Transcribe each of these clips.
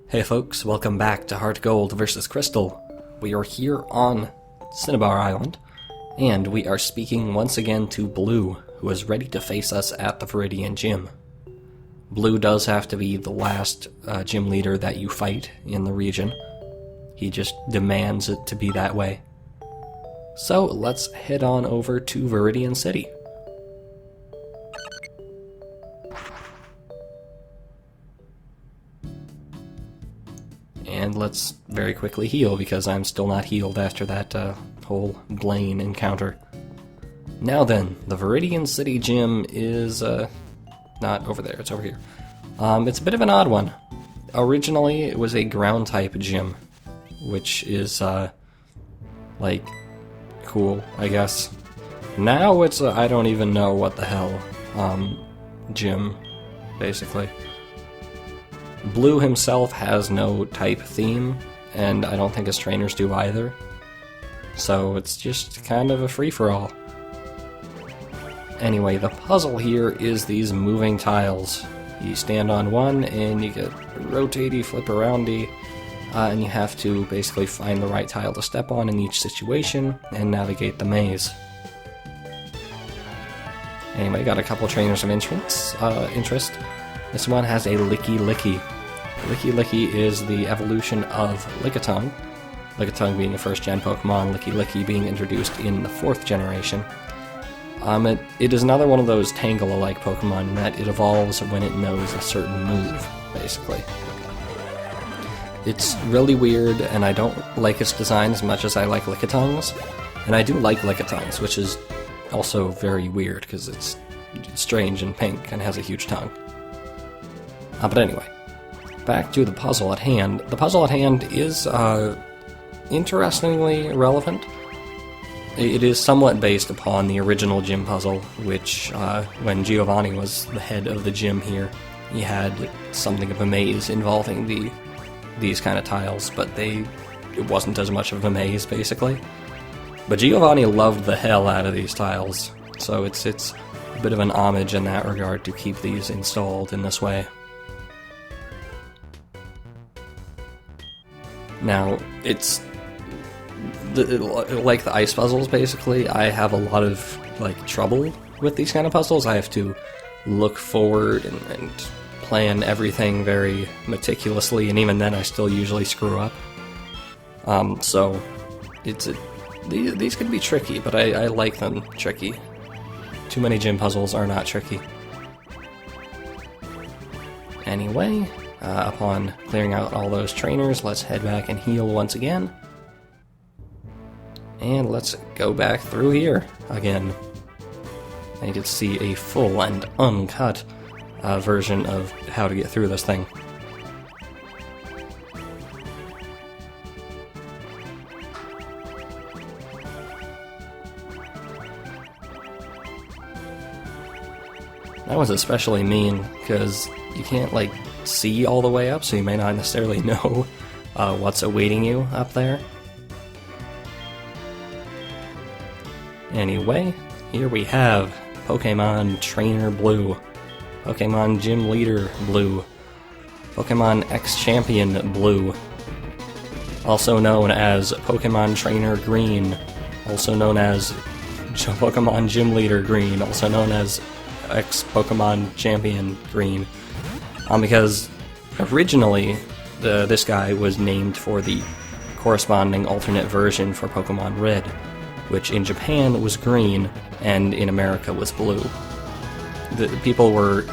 Hey folks, welcome back to HeartGold vs. Crystal. We are here on Cinnabar Island, and we are speaking once again to Blue, who is ready to face us at the Viridian Gym. Blue does have to be the last gym leader that you fight in the region. He just demands it to be that way. So let's head on over to Viridian City. And let's very quickly heal, because I'm still not healed after that whole Blaine encounter. Now then, the Viridian City Gym is not over there, it's over here. It's a bit of an odd one. Originally, it was a ground-type gym, which is, like, cool, I guess. Now it's a I don't even know what the hell gym, basically. Blue himself has no type theme, and I don't think his trainers do either. So it's just kind of a free-for-all. Anyway, the puzzle here is these moving tiles. You stand on one, and you get rotatey, flip aroundy, and you have to basically find the right tile to step on in each situation, and navigate the maze. Anyway, got a couple trainers of interest. This one has a Licky Licky. Licky Licky is the evolution of Lickitung. Lickitung being a first-gen Pokemon, Licky Licky being introduced in the 4th generation. It is another one of those Tangela-like Pokemon in that it evolves when it knows a certain move, basically. It's really weird, and I don't like its design as much as I like Lickitung's. And I do like Lickitung's, which is also very weird, because it's strange and pink and has a huge tongue. But anyway, back to the puzzle at hand. The puzzle at hand is interestingly relevant. It is somewhat based upon the original gym puzzle, which, when Giovanni was the head of the gym here, he had something of a maze involving these kind of tiles, but it wasn't as much of a maze, basically. But Giovanni loved the hell out of these tiles, so it's a bit of an homage in that regard to keep these installed in this way. Now, it's like the ice puzzles, basically. I have a lot of trouble with these kind of puzzles. I have to look forward and plan everything very meticulously, and even then I still usually screw up. So these can be tricky, but I like them tricky. Too many gym puzzles are not tricky. Anyway, upon clearing out all those trainers, let's head back and heal once again. And let's go back through here again. And you can see a full and uncut version of how to get through this thing. That was especially mean, because you can't, see all the way up, so you may not necessarily know what's awaiting you up there. Anyway, here we have Pokemon Trainer Blue, Pokemon Gym Leader Blue, Pokemon X-Champion Blue, also known as Pokemon Trainer Green, also known as Pokemon Gym Leader Green, also known as X-Pokemon Champion Green. Because originally, this guy was named for the corresponding alternate version for Pokemon Red, which in Japan was green, and in America was blue. The people were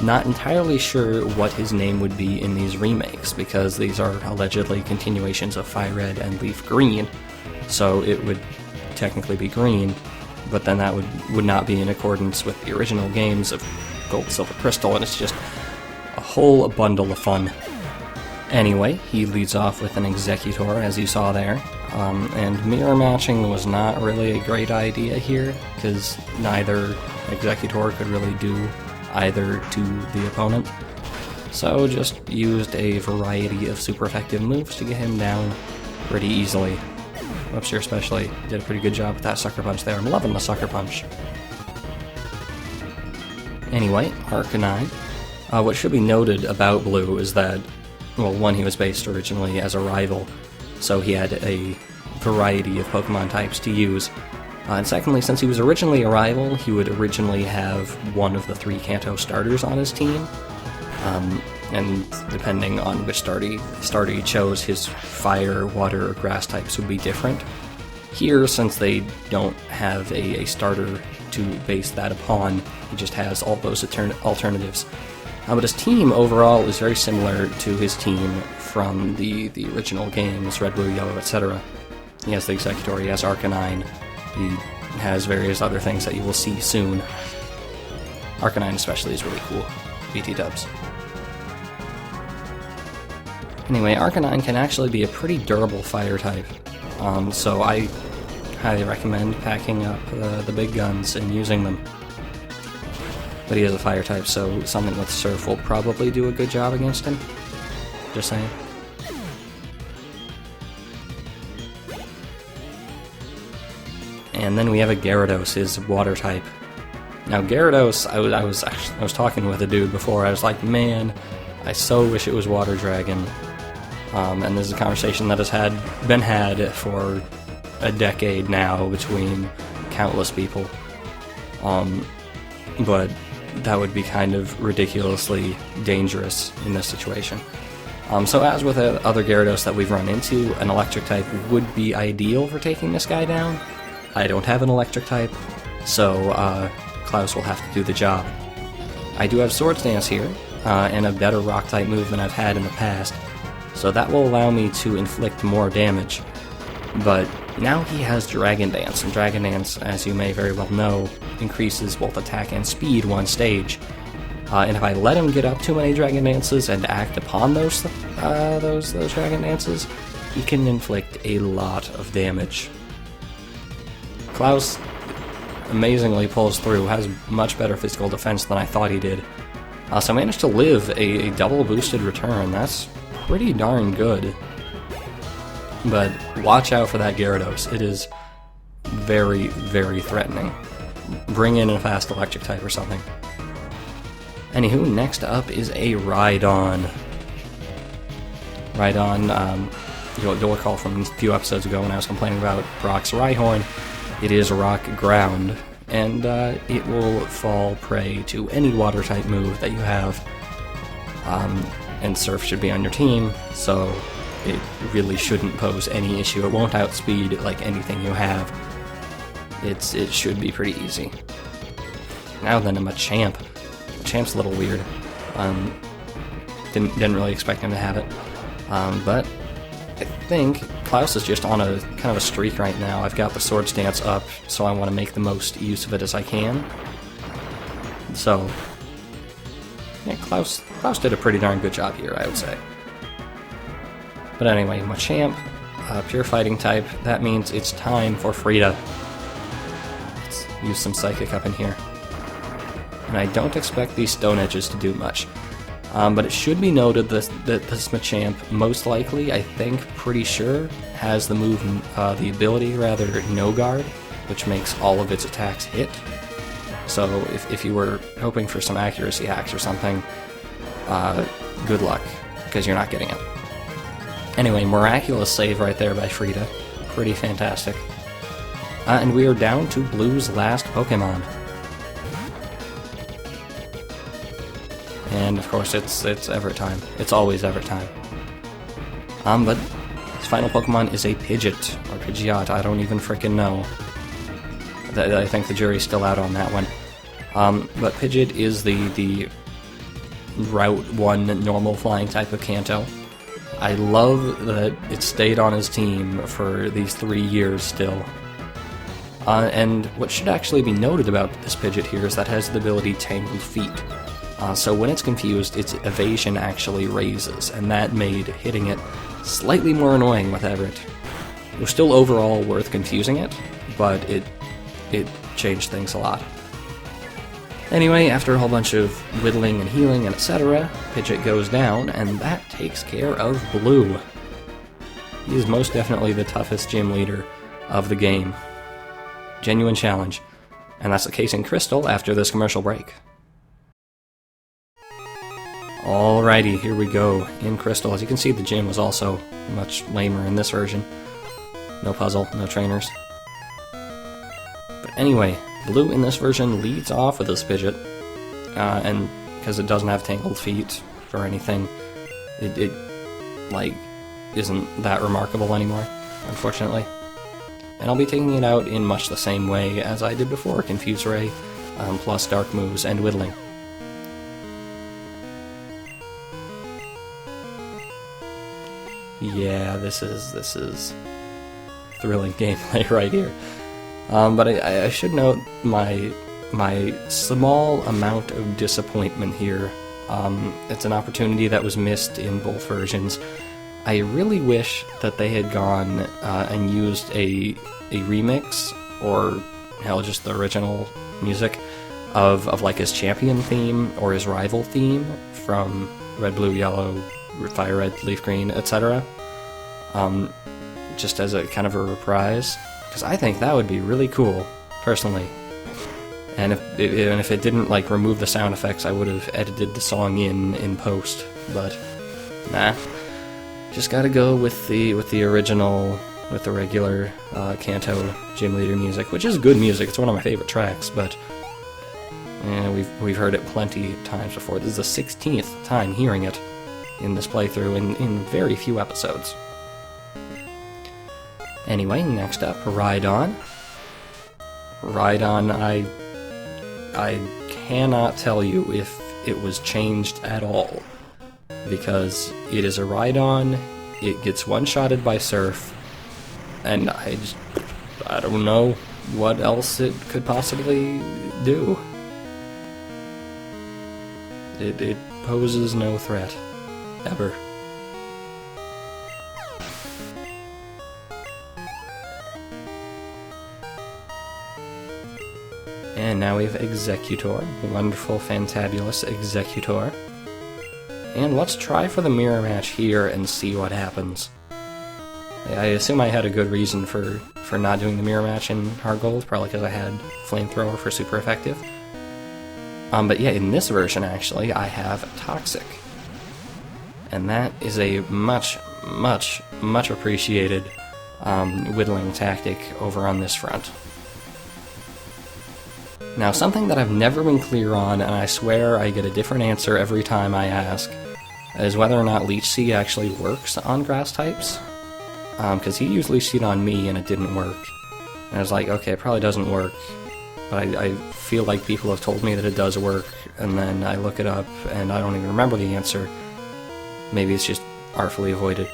not entirely sure what his name would be in these remakes, because these are allegedly continuations of Fire Red and Leaf Green, so it would technically be green, but then that would not be in accordance with the original games of Gold, Silver, Crystal, and it's just a whole bundle of fun. Anyway, he leads off with an Executor, as you saw there, and mirror matching was not really a great idea here, because neither Executor could really do either to the opponent, so just used a variety of super effective moves to get him down pretty easily. Webster especially did a pretty good job with that Sucker Punch there. I'm loving the Sucker Punch. Anyway, Arcanine. What should be noted about Blue is that well, one, he was based originally as a rival, so he had a variety of Pokemon types to use. And secondly, since he was originally a rival, he would originally have one of the 3 Kanto starters on his team. And depending on which starter he chose, his fire, water, or grass types would be different. Here, since they don't have a starter to base that upon, he just has all those alternatives. But his team overall is very similar to his team from the original games, Red, Blue, Yellow, etc. He has the Executor, he has Arcanine, he has various other things that you will see soon. Arcanine especially is really cool. BT dubs. Anyway, Arcanine can actually be a pretty durable fire type, so I highly recommend packing up the big guns and using them. But he is a fire type, so something with Surf will probably do a good job against him. Just saying. And then we have a Gyarados, his water type. Now Gyarados, I was talking with a dude before, I was like, man, I so wish it was Water Dragon. And this is a conversation that has been had for a decade now between countless people. But that would be kind of ridiculously dangerous in this situation. So as with other Gyarados that we've run into, an electric type would be ideal for taking this guy down. I don't have an electric type, so Klaus will have to do the job. I do have Swords Dance here, and a better rock type move than I've had in the past, so that will allow me to inflict more damage. But now he has Dragon Dance, and Dragon Dance, as you may very well know, increases both attack and speed 1 stage. And if I let him get up too many Dragon Dances and act upon those Dragon Dances, he can inflict a lot of damage. Klaus amazingly pulls through, has much better physical defense than I thought he did. So managed to live a double boosted return. That's pretty darn good. But watch out for that Gyarados. It is very, very threatening. Bring in a fast electric type or something. Anywho, next up is a RideOn. RideOn, you'll recall from a few episodes ago when I was complaining about Brock's Rhyhorn. It is rock ground, and it will fall prey to any water type move that you have. And Surf should be on your team, so it really shouldn't pose any issue. It won't outspeed like anything you have. It should be pretty easy. Now then, I'm a Machamp. Machamp's a little weird. Didn't really expect him to have it. But I think Klaus is just on a kind of a streak right now. I've got the Swords Dance up, so I want to make the most use of it as I can. So, yeah, Klaus did a pretty darn good job here, I would say. But anyway, Machamp, pure fighting type, that means it's time for Frida. Let's use some Psychic up in here. And I don't expect these Stone Edges to do much. But it should be noted that this Machamp, most likely, I think, pretty sure, has the move, the ability, rather, No Guard, which makes all of its attacks hit. So if you were hoping for some accuracy hacks or something, good luck, because you're not getting it. Anyway, miraculous save right there by Frida. Pretty fantastic. And we are down to Blue's last Pokemon. And of course, it's Everett time. It's always Everett time. But his final Pokemon is a Pidgeot, or Pidgeot, I don't even frickin' know. I think the jury's still out on that one. But Pidgeot is the Route 1 normal flying type of Kanto. I love that it stayed on his team for these 3 years still. And what should actually be noted about this Pidgeot here is that it has the ability Tangled Feet. So when it's confused, its evasion actually raises, and that made hitting it slightly more annoying with Everett. It was still overall worth confusing it, but it changed things a lot. Anyway, after a whole bunch of whittling and healing and etc., Pidgeot goes down, and that takes care of Blue. He is most definitely the toughest gym leader of the game. Genuine challenge. And that's the case in Crystal after this commercial break. Alrighty, here we go. In Crystal, as you can see, the gym was also much lamer in this version. No puzzle, no trainers. But anyway, Blue in this version leads off with this Pidgeot, and because it doesn't have Tangled Feet or anything, it like, isn't that remarkable anymore, unfortunately. And I'll be taking it out in much the same way as I did before, Confuse Ray, plus Dark Moves and Whittling. Yeah, this is thrilling gameplay right here. But I should note my small amount of disappointment here. It's an opportunity that was missed in both versions. I really wish that they had gone and used a remix, or hell, just the original music of like his champion theme or his rival theme from Red, Blue, Yellow, Fire Red, Leaf Green, etc. Just as a kind of a reprise, because I think that would be really cool, personally. And if it didn't like remove the sound effects, I would have edited the song in post. But nah, just gotta go with the original, with the regular Kanto Gym Leader music, which is good music. It's one of my favorite tracks, but we've heard it plenty of times before. This is the 16th time hearing it in this playthrough in very few episodes. Anyway, next up, RideOn. RideOn, I cannot tell you if it was changed at all, because it is a RideOn, it gets one-shotted by Surf, and I don't know what else it could possibly do. It poses no threat, ever. And now we have Executor, wonderful, fantabulous Executor. And let's try for the mirror match here and see what happens. I assume I had a good reason for not doing the mirror match in HeartGold, probably because I had Flamethrower for super effective. But yeah, in this version actually, I have Toxic. And that is a much appreciated whittling tactic over on this front. Now, something that I've never been clear on, and I swear I get a different answer every time I ask, is whether or not Leech Seed actually works on grass types. Because he used Leech Seed on me and it didn't work. And I was like, okay, it probably doesn't work. But I feel like people have told me that it does work, and then I look it up and I don't even remember the answer. Maybe it's just artfully avoided.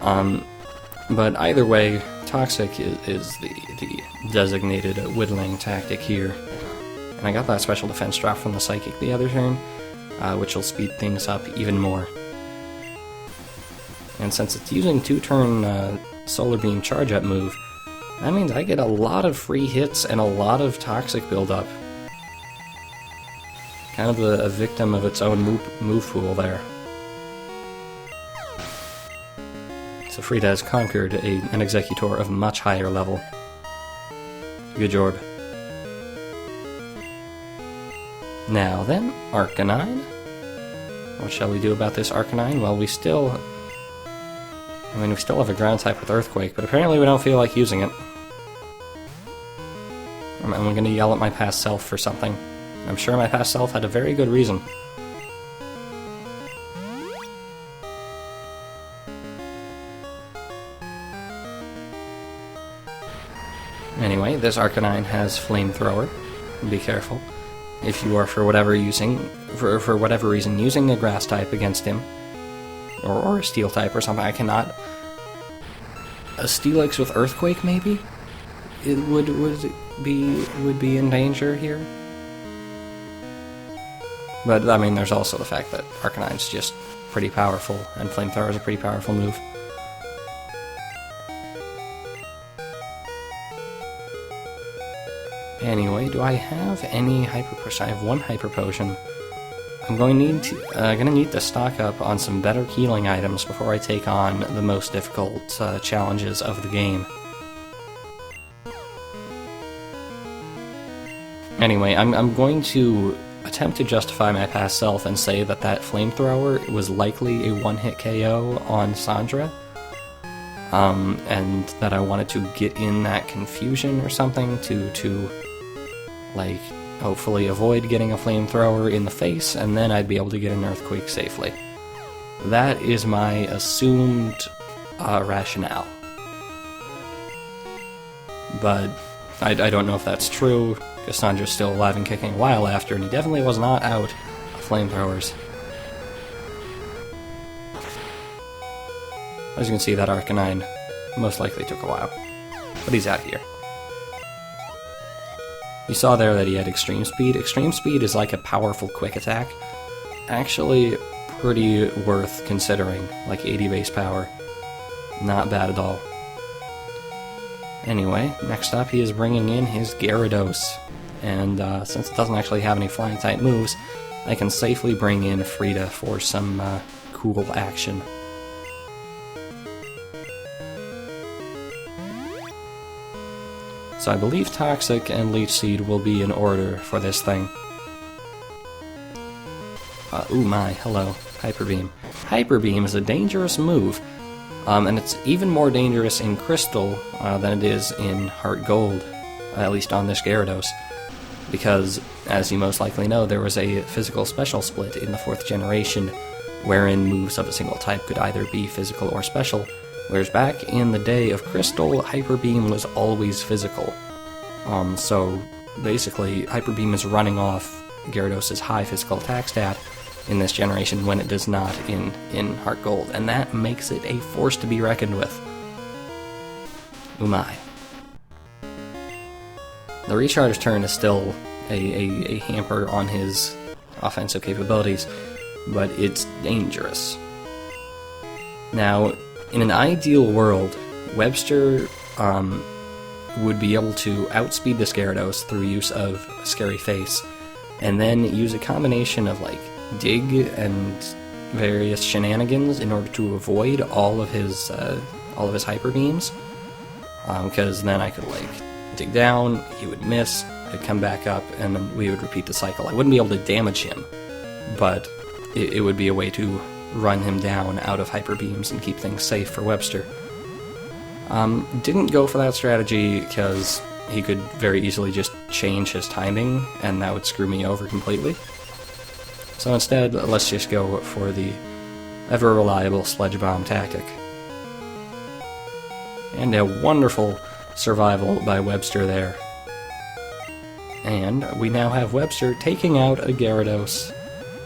But either way, Toxic is the designated whittling tactic here. And I got that special defense drop from the Psychic the other turn, which will speed things up even more. And since it's using 2-turn Solar Beam Charge-Up move, that means I get a lot of free hits and a lot of Toxic build-up. Kind of a victim of its own move pool there. So Frida has conquered an Executor of much higher level. Good job. Now then, Arcanine. What shall we do about this Arcanine? Well, we still have a ground type with Earthquake, but apparently we don't feel like using it. I'm gonna yell at my past self for something. I'm sure my past self had a very good reason. Anyway, this Arcanine has Flamethrower. Be careful. If you are for whatever reason using a grass type against him, or a steel type or something, I cannot. A Steelix with Earthquake, maybe? It would be in danger here. But I mean, there's also the fact that Arcanine's just pretty powerful, and Flamethrower is a pretty powerful move. Anyway, do I have any Hyper Potion? I have one Hyper Potion. I'm gonna need to stock up on some better healing items before I take on the most difficult challenges of the game. Anyway, I'm going to attempt to justify my past self and say that that flamethrower was likely a one-hit KO on Sandra, and that I wanted to get in that confusion or something to like, hopefully avoid getting a flamethrower in the face, and then I'd be able to get an earthquake safely. That is my assumed rationale. But I don't know if that's true. Cassandra's still alive and kicking a while after, and he definitely was not out of flamethrowers. As you can see, that Arcanine most likely took a while. But he's out here. You saw there that he had Extreme Speed. Extreme Speed is like a powerful quick attack. Actually, pretty worth considering. Like 80 base power. Not bad at all. Anyway, next up he is bringing in his Gyarados. And since it doesn't actually have any flying type moves, I can safely bring in Frida for some cool action. So I believe Toxic and Leech Seed will be in order for this thing. Ooh my, hello. Hyper Beam. Hyper Beam is a dangerous move, and it's even more dangerous in Crystal than it is in HeartGold, at least on this Gyarados, because, as you most likely know, there was a physical special split in the 4th generation, wherein moves of a single type could either be physical or special, whereas back in the day of Crystal, Hyper Beam was always physical. So basically, Hyper Beam is running off Gyarados' high physical attack stat in this generation when it does not in HeartGold, and that makes it a force to be reckoned with. Umai. The Recharge's turn is still a hamper on his offensive capabilities, but it's dangerous. Now, in an ideal world, Webster would be able to outspeed this Gyarados through use of Scary Face, and then use a combination of like Dig and various shenanigans in order to avoid all of his Hyper Beams, because then I could like dig down, he would miss, I'd come back up, and then we would repeat the cycle. I wouldn't be able to damage him, but it would be a way to run him down out of Hyper Beams and keep things safe for Webster. Didn't go for that strategy because he could very easily just change his timing, and that would screw me over completely. So instead, let's just go for the ever-reliable Sledge Bomb tactic. And a wonderful survival by Webster there. And we now have Webster taking out a Gyarados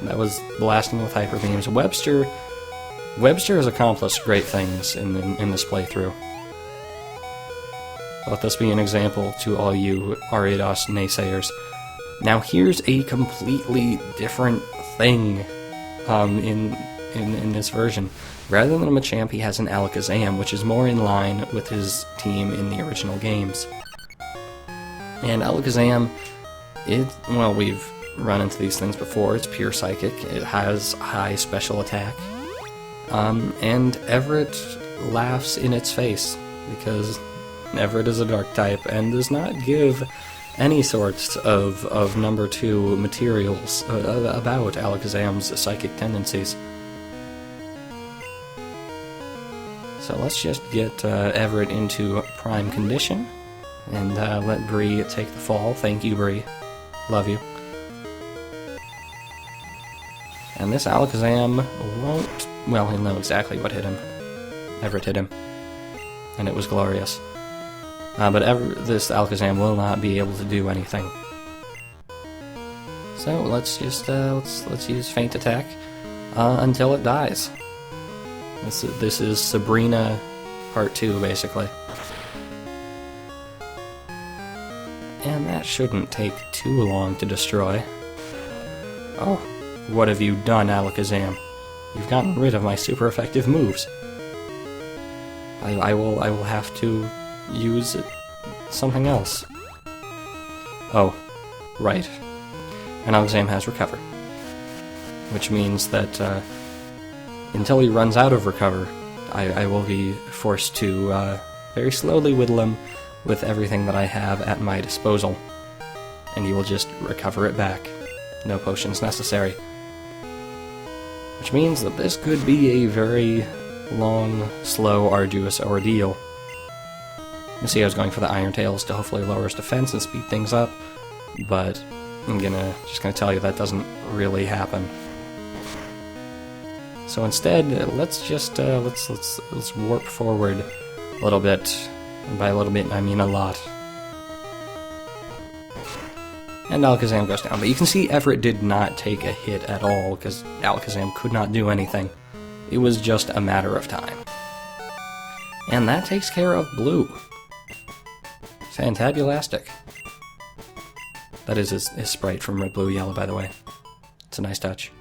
that was blasting with Hyper Beams. Webster has accomplished great things in this playthrough. Let this be an example to all you Gyarados naysayers. Now here's a completely different thing in this version. Rather than a Machamp, he has an Alakazam, which is more in line with his team in the original games. And Alakazam, well, we've run into these things before. It's pure Psychic. It has high special attack. And Everett laughs in its face, because Everett is a Dark type and does not give any sorts of number 2 materials about Alakazam's psychic tendencies. So let's just get Everett into prime condition, and let Bree take the fall. Thank you, Bree. Love you. And this Alakazam won't... well, he'll know exactly what hit him. Everett hit him. And it was glorious. But this Alakazam will not be able to do anything. So let's just let's use Feint Attack until it dies. This is Sabrina Part 2, basically. And that shouldn't take too long to destroy. Oh, what have you done, Alakazam? You've gotten rid of my super effective moves. I will have to use something else. Oh, right. And Alakazam has Recover. Which means that until he runs out of Recover, I will be forced to very slowly whittle him with everything that I have at my disposal. And he will just recover it back. no potions necessary. Which means that this could be a very long, slow, arduous ordeal. You see I was going for the Iron Tails to hopefully lower his defense and speed things up, but I'm just gonna tell you that doesn't really happen. So instead, let's just let's warp forward a little bit. And by a little bit, I mean a lot. And Alakazam goes down, but you can see Everett did not take a hit at all, because Alakazam could not do anything. It was just a matter of time. And that takes care of Blue. Fantabulastic. That is his sprite from Red, Blue, Yellow, by the way. It's a nice touch.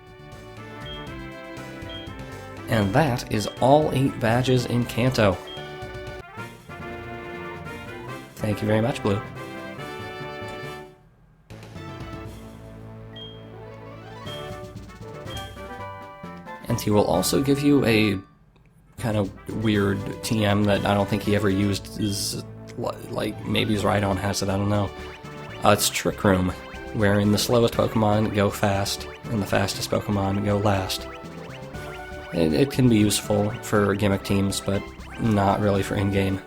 And that is all 8 badges in Kanto. Thank you very much, Blue. And he will also give you a kind of weird TM that I don't think he ever used. Is like, maybe his RideOn has it, I don't know. It's Trick Room, wherein the slowest Pokemon go fast, and the fastest Pokemon go last. It can be useful for gimmick teams, but not really for in-game.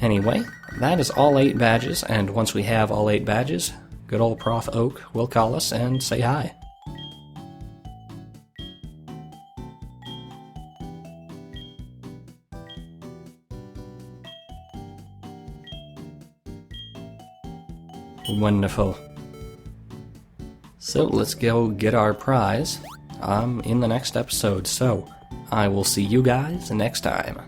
Anyway, that is all 8 badges, and once we have all 8 badges, good old Prof Oak will call us and say hi. Wonderful. So let's go get our prize in the next episode. So I will see you guys next time.